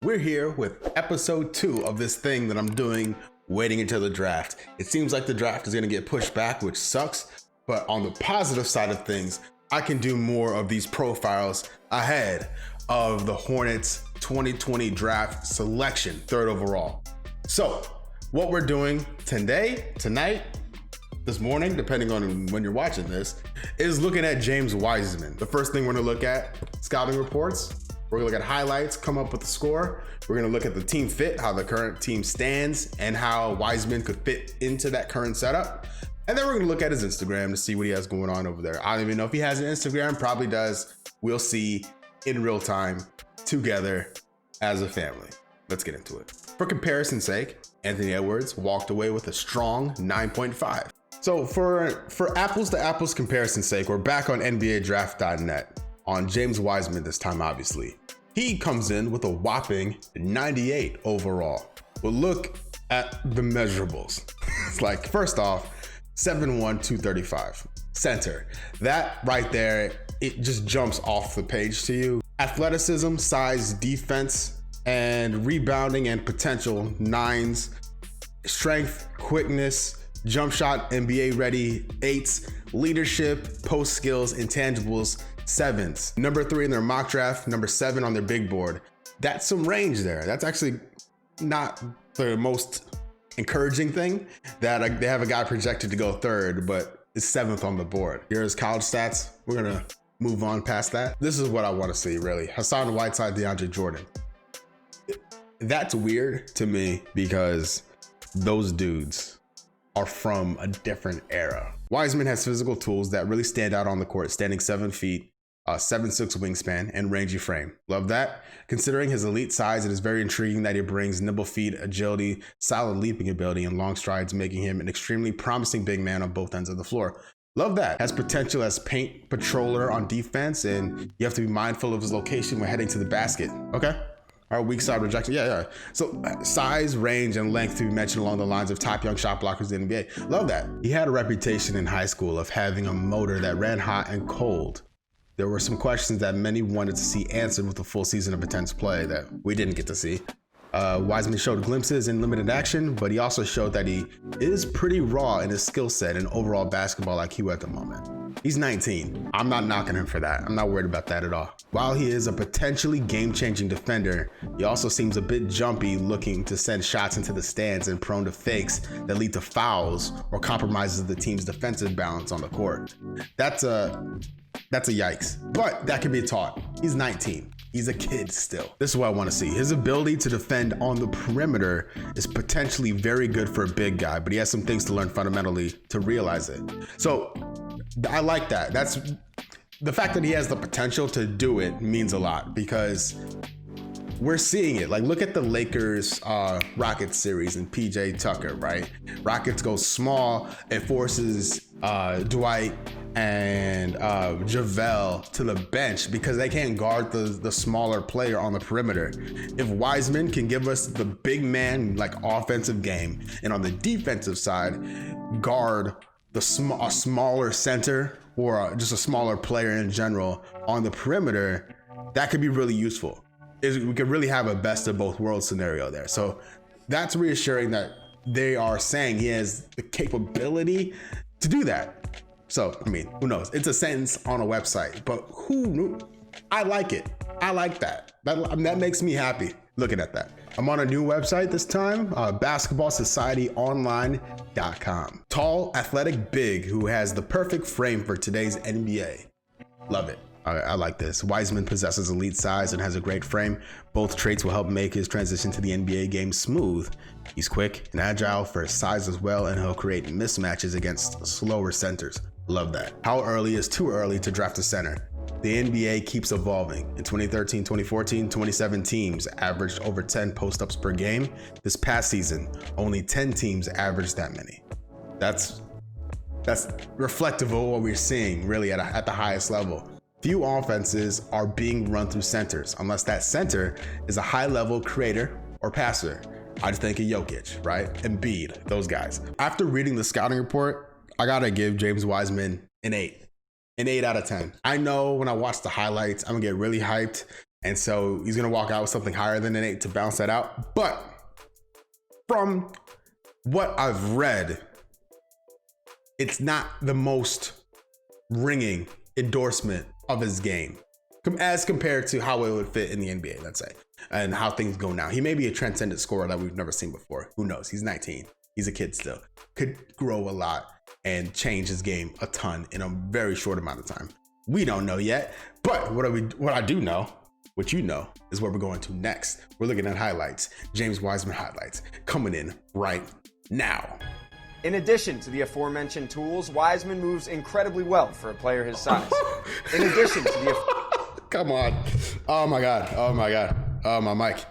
We're here with episode 2 of this thing that I'm doing, waiting until the draft. It seems like the draft is gonna get pushed back, which sucks, but on the positive side of things, I can do more of these profiles ahead of the Hornets 2020 draft selection, 3rd overall. So what we're doing tonight, this morning, depending on when you're watching this, is looking at James Wiseman. The first thing we're gonna look at, scouting reports. We're gonna look at highlights, come up with the score. We're gonna look at the team fit, how the current team stands, and how Wiseman could fit into that current setup. And then we're gonna look at his Instagram to see what he has going on over there. I don't even know if he has an Instagram, probably does. We'll see in real time together as a family. Let's get into it. For comparison's sake, Anthony Edwards walked away with a strong 9.5. So for apples to apples comparison's sake, we're back on NBADraft.net on James Wiseman this time, obviously. He comes in with a whopping 98 overall. But look at the measurables. It's like, first off, 7'1", 235. Center. That right there, it just jumps off the page to you. Athleticism, size, defense, and rebounding and potential, 9s. Strength, quickness, jump shot, NBA ready, 8s. Leadership, post skills, intangibles, 7s. Number 3 in their mock draft, number 7 on their big board. That's some range there. That's actually not the most encouraging thing that they have a guy projected to go 3rd, but is 7th on the board. Here's college stats. We're gonna move on past that. This is what I want to see, really. Hassan Whiteside, DeAndre Jordan. That's weird to me because those dudes are from a different era. Wiseman has physical tools that really stand out on the court, standing 7 feet, 7'6" wingspan, and rangy frame. Love that. Considering his elite size, it is very intriguing that he brings nimble feet, agility, solid leaping ability, and long strides, making him an extremely promising big man on both ends of the floor. Love that. Has potential as paint patroller on defense, and you have to be mindful of his location when heading to the basket. Okay. Our weak side rejection. Yeah. So size, range, and length to be mentioned along the lines of top young shot blockers in the NBA. Love that. He had a reputation in high school of having a motor that ran hot and cold. There were some questions that many wanted to see answered with a full season of intense play that we didn't get to see. Wiseman showed glimpses in limited action, but he also showed that he is pretty raw in his skill set and overall basketball IQ at the moment. He's 19. I'm not knocking him for that. I'm not worried about that at all. While he is a potentially game-changing defender, he also seems a bit jumpy, looking to send shots into the stands and prone to fakes that lead to fouls or compromises the team's defensive balance on the court. That's a yikes, but that can be taught. He's 19. He's a kid still. This is what I want to see. His ability to defend on the perimeter is potentially very good for a big guy, but he has some things to learn fundamentally to realize it. So I like that. That's the fact that he has the potential to do it means a lot because we're seeing it. Like, look at the Lakers Rockets series and PJ Tucker, right? Rockets go small. It forces Dwight and JaVale to the bench because they can't guard the smaller player on the perimeter. If Wiseman can give us the big man, like, offensive game, and on the defensive side, guard a smaller center or just a smaller player in general on the perimeter, that could be really useful. We could really have a best of both worlds scenario there. So that's reassuring that they are saying he has the capability to do that. So, I mean, who knows? It's a sentence on a website, but who knew? I like it. I like that. That makes me happy looking at that. I'm on a new website this time, basketballsocietyonline.com. Tall, athletic big who has the perfect frame for today's NBA. Love it. I like this. Wiseman possesses elite size and has a great frame. Both traits will help make his transition to the NBA game smooth. He's quick and agile for his size as well, and he'll create mismatches against slower centers. Love that. How early is too early to draft a center? The NBA keeps evolving. In 2013, 2014, 27 teams averaged over 10 post-ups per game. This past season, only 10 teams averaged that many. That's reflective of what we're seeing really at the highest level. Few offenses are being run through centers unless that center is a high-level creator or passer. I just think of Jokic, right? Embiid, those guys. After reading the scouting report, I gotta give James Wiseman an 8. An 8 out of 10. I know when I watch the highlights, I'm gonna get really hyped And so he's going to walk out with something higher than an 8 to balance that out. But from what I've read, it's not the most ringing endorsement of his game as compared to how it would fit in the NBA, let's say, and how things go now. He may be a transcendent scorer that we've never seen before. Who knows? He's 19. He's a kid still. Could grow a lot and change his game a ton in a very short amount of time. We don't know yet, but what I do know, what you know, is where we're going to next. We're looking at highlights, James Wiseman highlights, coming in right now. In addition to the aforementioned tools, Wiseman moves incredibly well for a player his size. In addition to the Come on. Oh my God. Oh my God. Oh, my mic.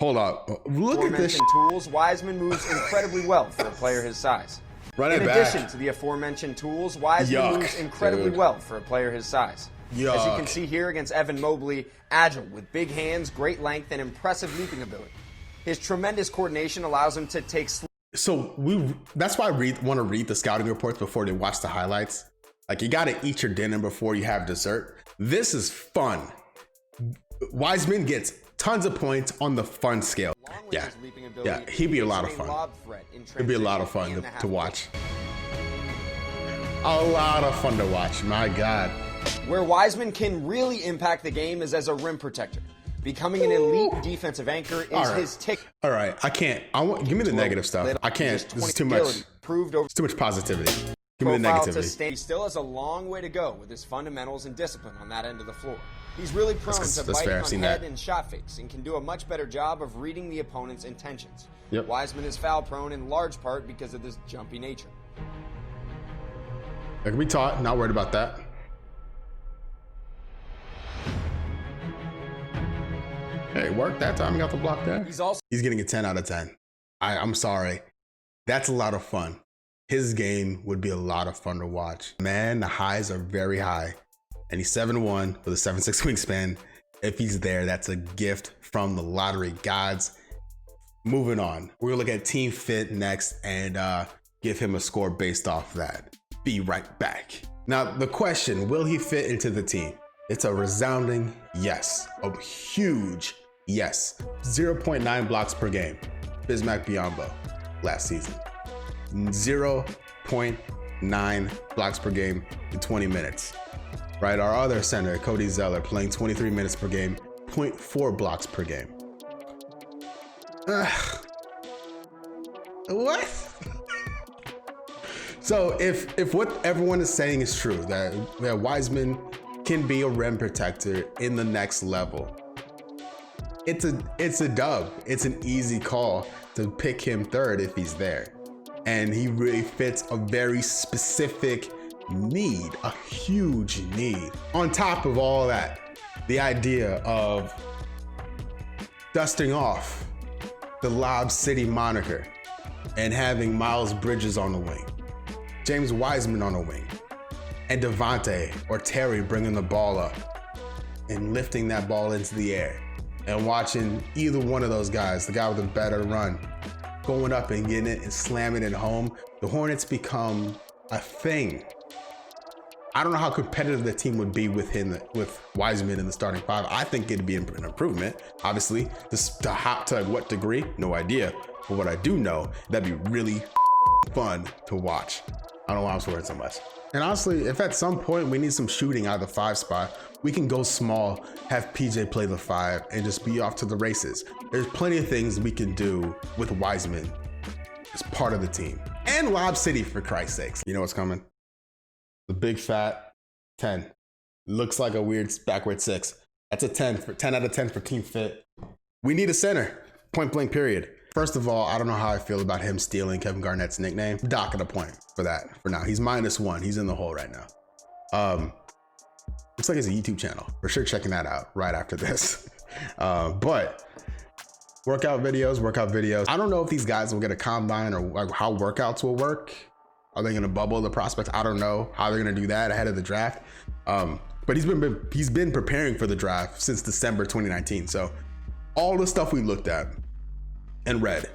Hold up. Look at this. Tools, Wiseman moves incredibly well for a player his size. Run it back. In addition to the aforementioned tools, Wiseman moves incredibly well for a player his size. As you can see here against Evan Mobley, agile with big hands, great length, and impressive leaping ability. His tremendous coordination allows him to take. So that's why I want to read the scouting reports before they watch the highlights. Like, you got to eat your dinner before you have dessert. This is fun. Wiseman gets tons of points on the fun scale. Yeah, he'd be a lot of fun. It'd be a lot of fun to watch. A lot of fun to watch, my God. Where Wiseman can really impact the game is as a rim protector. Becoming an elite defensive anchor is his tick. All right, give me the negative stuff. I can't. This is too much. It's too much positivity. Give me the negativity. He still has a long way to go with his fundamentals and discipline on that end of the floor. He's really prone to biting on head and shot fakes and can do a much better job of reading the opponent's intentions. Yep. Wiseman is foul prone in large part because of this jumpy nature. That can be taught. Not worried about that. Hey, work that time. He got the block there. He's getting a 10 out of 10. I'm sorry. That's a lot of fun. His game would be a lot of fun to watch. Man, the highs are very high. And he's 7'1" with a 7'6" wingspan. If he's there, that's a gift from the lottery gods. Moving on. We're gonna look at team fit next and give him a score based off that. Be right back. Now, the question, will he fit into the team? It's a resounding yes. A huge yes. 0.9 blocks per game. Bismack Biyombo last season. 0.9 blocks per game in 20 minutes. Right, our other center, Cody Zeller, playing 23 minutes per game, 0.4 blocks per game. What? So if what everyone is saying is true, that Wiseman can be a rim protector in the next level, it's a dub. It's an easy call to pick him third if he's there. And he really fits a very specific need, a huge need. On top of all that, the idea of dusting off the Lob City moniker and having Miles Bridges on the wing, James Wiseman on the wing, and Devontae or Terry bringing the ball up and lifting that ball into the air, and watching either one of those guys, the guy with a better run, going up and getting it and slamming it home, the Hornets become a thing. I don't know how competitive the team would be with Wiseman in the starting five. I think it'd be an improvement. Obviously, to what degree, no idea. But what I do know, that'd be really fun to watch. I don't know why I'm swearing so much. And honestly, if at some point we need some shooting out of the 5 spot, we can go small, have PJ play the 5, and just be off to the races. There's plenty of things we can do with Wiseman as part of the team. And Lob City, for Christ's sakes. You know what's coming? The big fat 10. Looks like a weird backward 6. That's a 10 out of 10 for team fit. We need a center, point blank period. First of all, I don't know how I feel about him stealing Kevin Garnett's nickname. Dock at a point for that for now. He's -1. He's in the hole right now. Looks like it's a YouTube channel. For sure checking that out right after this. But workout videos. I don't know if these guys will get a combine or like how workouts will work. Are they gonna bubble the prospects? I don't know how they're gonna do that ahead of the draft. But he's been preparing for the draft since December 2019. So all the stuff we looked at and read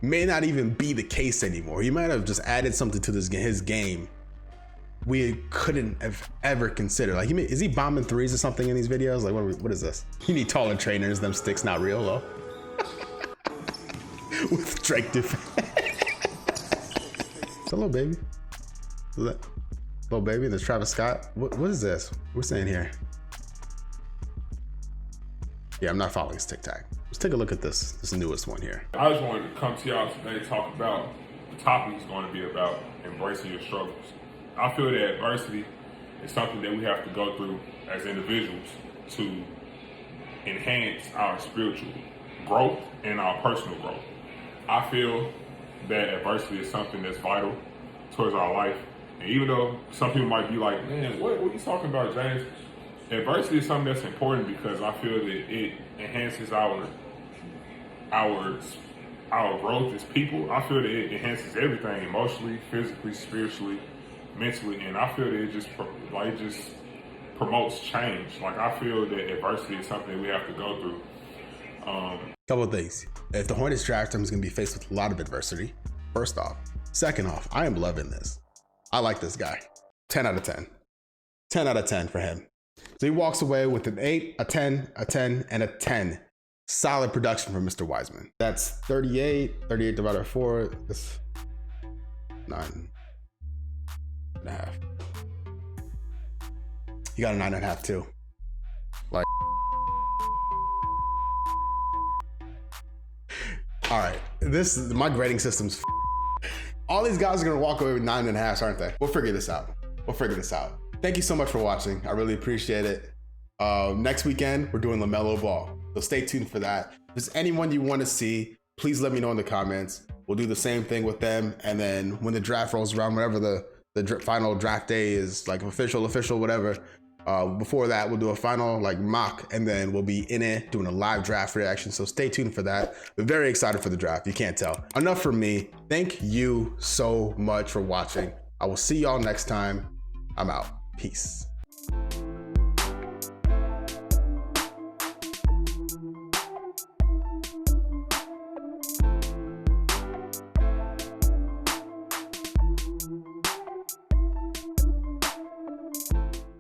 may not even be the case anymore. He might have just added something to his game we couldn't have ever considered. Like, is he bombing threes or something in these videos? Like, what is this? You need taller trainers. Them sticks not real, though. With Drake defense. Hello, baby. Hello, baby. There's Travis Scott. What is this? We're saying here. Yeah, I'm not following his TikTok. Let's take a look at this newest one here. I just wanted to come to y'all today to talk about the topic is going to be about embracing your struggles. I feel that adversity is something that we have to go through as individuals to enhance our spiritual growth and our personal growth. I feel that adversity is something that's vital towards our life. And even though some people might be like, man, what are you talking about, James? Adversity is something that's important because I feel that it enhances our growth as people. I feel that it enhances everything emotionally, physically, spiritually, mentally, and I feel that it just promotes change. Like, I feel that adversity is something that we have to go through. Couple of things. If the Hornets draft him, he's going to be faced with a lot of adversity. First off. Second off, I am loving this. I like this guy. 10 out of 10. 10 out of 10 for him. So he walks away with an 8, a 10, a 10, and a 10. Solid production from Mr. Wiseman. That's 38 divided by 4. That's 9.5. He got a 9.5 too. Like, all right, my grading system's all these guys are gonna walk away with 9.5s, aren't they? We'll figure this out. Thank you so much for watching. I really appreciate it. Next weekend, we're doing LaMelo Ball. So stay tuned for that. If there's anyone you want to see, please let me know in the comments. We'll do the same thing with them. And then when the draft rolls around, whenever the final draft day is, like official, whatever, before that, we'll do a final like mock, and then we'll be in it doing a live draft reaction. So stay tuned for that. We're very excited for the draft. You can't tell. Enough from me. Thank you so much for watching. I will see y'all next time. I'm out. Peace.